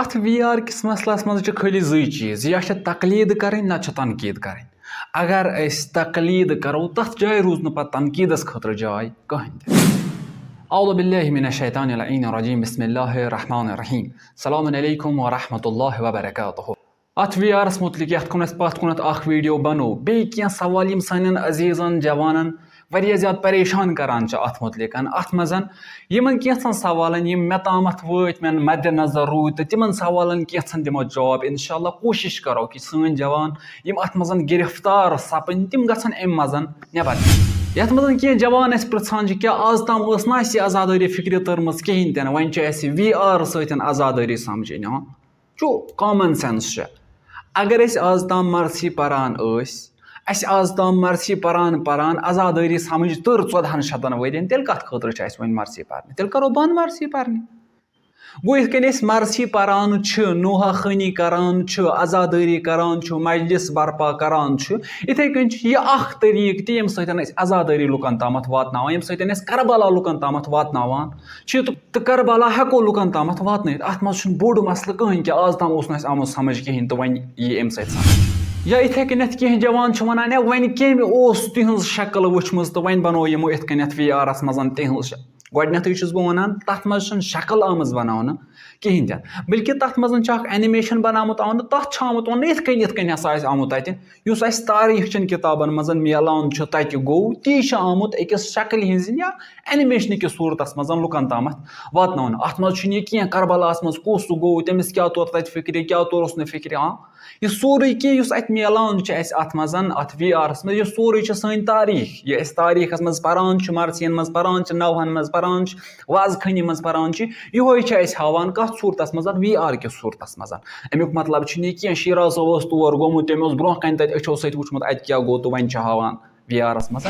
اتھ we are کِس مسلس منٛز چھِ خٲلی زٕے چیٖز یا چھِ تقلیٖد کَرٕنۍ نَتہٕ چھِ تنقیٖد کَرٕنۍ. اگر أسۍ تقلیٖد کَرو تَتھ جایہِ روٗز نہٕ پَتہٕ تنقیٖدَس خٲطرٕ جاے کٕہٕنۍ تہِ. اعوذ باللہ من الشیطان اللعین الرجیم بسم اللہ الرحمن الرحیم. السلام علیکم ورحمۃ اللہ وبرکاتہ. اتھ وی آرس متعلق یَتھ کُن اَسہِ پَتھ کُنَتھ اکھ ویٖڈیو بنو بیٚیہِ کینٛہہ سوال یِم سانٮ۪ن عزیٖزن جوانن واریاہ زیادٕ پریشان کران چھِ اَتھ متعلق. اَتھ منٛز یِمن کینٛژھن سوالن یِم مےٚ تامَتھ وٲتۍ مےٚ مدِ نظر روٗدۍ تہٕ تِمن سوالن کینٛژھن دِمو جواب انشاءاللہ. کوٗشِش کرو کہِ سٲنۍ جوان یِم اَتھ منٛز گِرفتار سپٕنۍ تِم گژھن اَمہِ منٛز نٮ۪بر. یَتھ منٛز کینٛہہ جوان اَسہِ پرٛژھان چھِ کیٛاہ آز تام ٲس نہٕ اَسہِ یہِ آزادٲری فِکرِ تٔرمٕژ کِہیٖنۍ تہِ نہٕ وۄنۍ چھِ اَسہِ وی آر سۭتۍ آزادٲری سمجھٕنۍ. چھُ کامن سٮ۪نس چھِ. اگر أسۍ آز تام مرثی پران ٲسۍ اَسہِ آز تام مرثی پران آزادٲری سمجھ تٔر 14 شتن ؤرین تیٚلہِ کَتھ خٲطرٕ چھِ اَسہِ وۄنۍ مرثی پرنہِ تیٚلہِ کرو بنٛد مرثی پرنہِ. گوٚو یِتھ کٔنۍ أسۍ مرثی پران چھِ نوحا خٲنی کران چھِ آزادٲری کران چھِ مجلس برپا کران چھِ یِتھَے کٔنۍ چھُ یہِ اکھ طٔریٖقہٕ تہِ ییٚمہِ سۭتۍ أسۍ آزادٲری لُکن تامَتھ واتناوان ییٚمہِ سۭتۍ أسۍ کربلا لُکن تامَتھ واتناوان چھِ تہٕ کربلا ہٮ۪کو لُکن تامَتھ واتنٲیِتھ. اَتھ منٛز چھُنہٕ بوٚڑ مسلہٕ کٕہٕنۍ کہِ آز تام اوس نہٕ اَسہِ آمُت سمجھ کِہیٖنۍ تہٕ وۄنۍ یی اَمہِ سۭتۍ سمجھ. یا یِتھَے کٔنٮ۪تھ کینٛہہ جوان چھِ وَنان ہے وۄنۍ کٔمۍ اوس تِہٕنٛز شکل وٕچھمٕژ تہٕ وۄنۍ بنو یِمو یِتھ کٔنٮ۪تھ وی آرَس منٛز تِہٕنٛز. گۄڈنٮ۪تھٕے چھُس بہٕ وَنان تَتھ منٛز چھِنہٕ شکل آمٕژ بناونہٕ کِہیٖنۍ تہِ نہٕ بلکہِ تَتھ منٛز چھُ اکھ اینِمیشن بناومُت آمُت تَتھ چھُ آمُت وَننہٕ یِتھ کٔنۍ ہسا آسہِ آمُت تَتہِ یُس اَسہِ تاریٖخ چٮ۪ن کِتابن منٛز میلان چھُ تَتہِ گوٚو تی چھُ آمُت أکِس شکلہِ ہِنٛزِ یا اینِمیشنہٕ کِس صوٗرتس منٛز لُکن تامَتھ واتناونہٕ. اَتھ منٛز چھُنہٕ یہِ کینٛہہ کربلاہس منٛز کُس گوٚو تٔمِس کیٛاہ توٚر تَتہِ فِکرِ کیٛاہ توٚرُس نہٕ فِکرِ. یہِ سورُے کینٛہہ یُس اَتہِ میلان چھُ اَسہِ اَتھ منٛز اَتھ وی آرَس منٛز یہِ سورُے چھُ سٲنۍ تاریٖخ یہِ أسۍ تاریٖخَس منٛز پَران چھِ مرثِیَن منٛز پَران چھِ نوہَن منٛز پَران چھِ وازٕ خٲنی منٛز پَران چھِ یِہوے چھِ اَسہِ ہاوان کَتھ صوٗرتَس منٛز وی آر کِس صوٗرتَس منٛز. اَمیُک مطلب چھُنہٕ یہِ کینٛہہ شیراز صٲب اوس تور گوٚمُت تٔمۍ اوس برونٛہہ کَنہِ تَتہِ أچھو سۭتۍ وٕچھمُت اَتہِ کیٛاہ گوٚو تہٕ وۄنۍ چھِ ہاوان وی آرَس منٛز.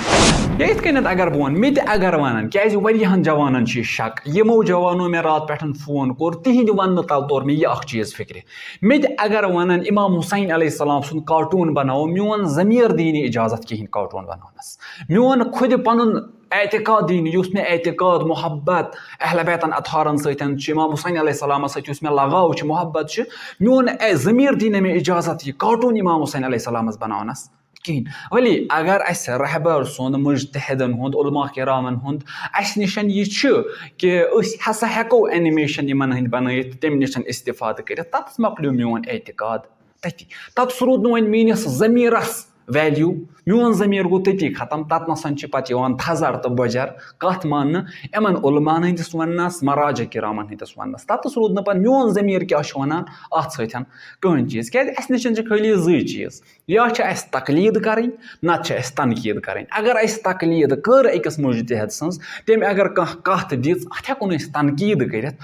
یا یِتھ کٔنٮ۪تھ اگر بہٕ وَنہٕ مےٚ تہِ اگر وَنان کیٛازِ واریاہَن جوانَن چھِ یہِ شک یِمو جوانو مےٚ راتہٕ پٮ۪ٹھ فون کوٚر تِہِنٛدِ وَننہٕ تَل توٚر مےٚ یہِ اکھ چیٖز فِکرِ. مےٚ تہِ اگر وَنان اِمام حُسین علیہ السلام سُنٛد کاٹوٗن بناوو میون ضمیٖر دی نہٕ اِجازت کِہیٖنۍ کاٹوٗن بناونَس. میون خۄدِ پَنُن اعتقاد دی نہٕ یُس مےٚ اعتقاد محبت اہلِ بیتَن اطہارَن سۭتۍ چھُ اِمام حُسین علیہ السلامَس سۭتۍ یُس مےٚ لگاو چھُ محبت چھُ میون ضمیٖر دی نہٕ مےٚ اِجازت یہِ کاٹوٗن اِمام حُسین علیہ السلامَس بناونَس کِہیٖنۍ. ولی اگر اَسہِ رہبر سُنٛد مُجتہِدَن ہُنٛد علما کِرامَن ہُنٛد اَسہِ نِش یہِ چھُ کہِ أسۍ ہسا ہٮ۪کو اینِمیشن یِمن ہٕنٛدۍ بنٲیِتھ تَمہِ نِش اِستِفاد کٔرِتھ تَتَس مۄکلیو میون اعتقاد تٔتی. تَتَس روٗد نہٕ وۄنۍ میٲنِس ضمیٖرَس ویلیوٗ میون ضمیٖر گوٚو تٔتی ختم. تَتنَسَن چھِ پَتہٕ یِوان تھزر تہٕ بۄجر کَتھ ماننہٕ یِمن علماہن ہٕنٛدِس وَننَس مراجہ کِرامَن ہٕنٛدِس وَننَس. تَتَس روٗد نہٕ پَتہٕ میون ضمیٖر کیٛاہ چھُ وَنان اَتھ سۭتۍ کٕہٕنۍ چیٖز کیٛازِ اَسہِ نِش چھِ خٲلی زٕے چیٖز یا چھِ اَسہِ تقلیٖد کَرٕنۍ نَتہٕ چھِ اَسہِ تنقیٖد کَرٕنۍ. اگر اَسہِ تقلیٖد کٔر أکِس مُجتہِد سٕنٛز تٔمۍ اگر کانٛہہ کَتھ دِژ اَتھ ہٮ۪کو نہٕ أسۍ تنقیٖد کٔرِتھ.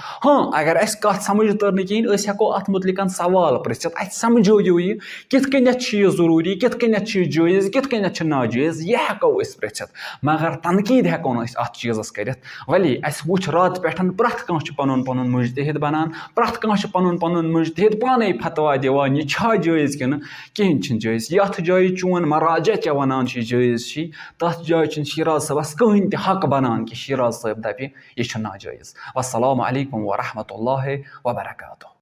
اگر اَسہِ کَتھ سمجھ تٔر نہٕ کِہیٖنۍ أسۍ ہٮ۪کو اَتھ متعلق سوال پِرٛژھِتھ اَسہِ سمجھٲیِو یہِ کِتھ کٔنٮ۪تھ چھُ یہِ ضروٗری کِتھ کٔنٮ۪تھ چھُ یہِ جٲیِز کِتھ کٔنٮ۪تھ چھُ ناجٲیِز یہِ ہٮ۪کو أسۍ پِرٛژھِتھ مگر تنقیٖد ہٮ۪کو نہٕ أسۍ اَتھ چیٖزَس کٔرِتھ. ولی اَسہِ وٕچھ راتہٕ پٮ۪ٹھ پرٛٮ۪تھ کانٛہہ چھُ پَنُن پَنُن مُجتہِد بَنان پرٛٮ۪تھ کانٛہہ چھُ پَنُن پَنُن مُجتہِد پانَے فتوا دِوان یہِ چھا جٲیِز کِنہٕ کِہیٖنۍ چھِنہٕ جٲیِز. یَتھ جایہِ چون مراجہ کیٛاہ وَنان چھِ یہِ جٲیِز چھی تَتھ جایہِ چھُنہٕ شیراز صٲبَس کٕہٕنۍ تہِ حق بَنان کہِ شیراز صٲب دَپہِ یہِ چھُ ناجٲیِز. وَالسَلامُ علیکُم وَرحمتہ اللہ وبرکاتہ.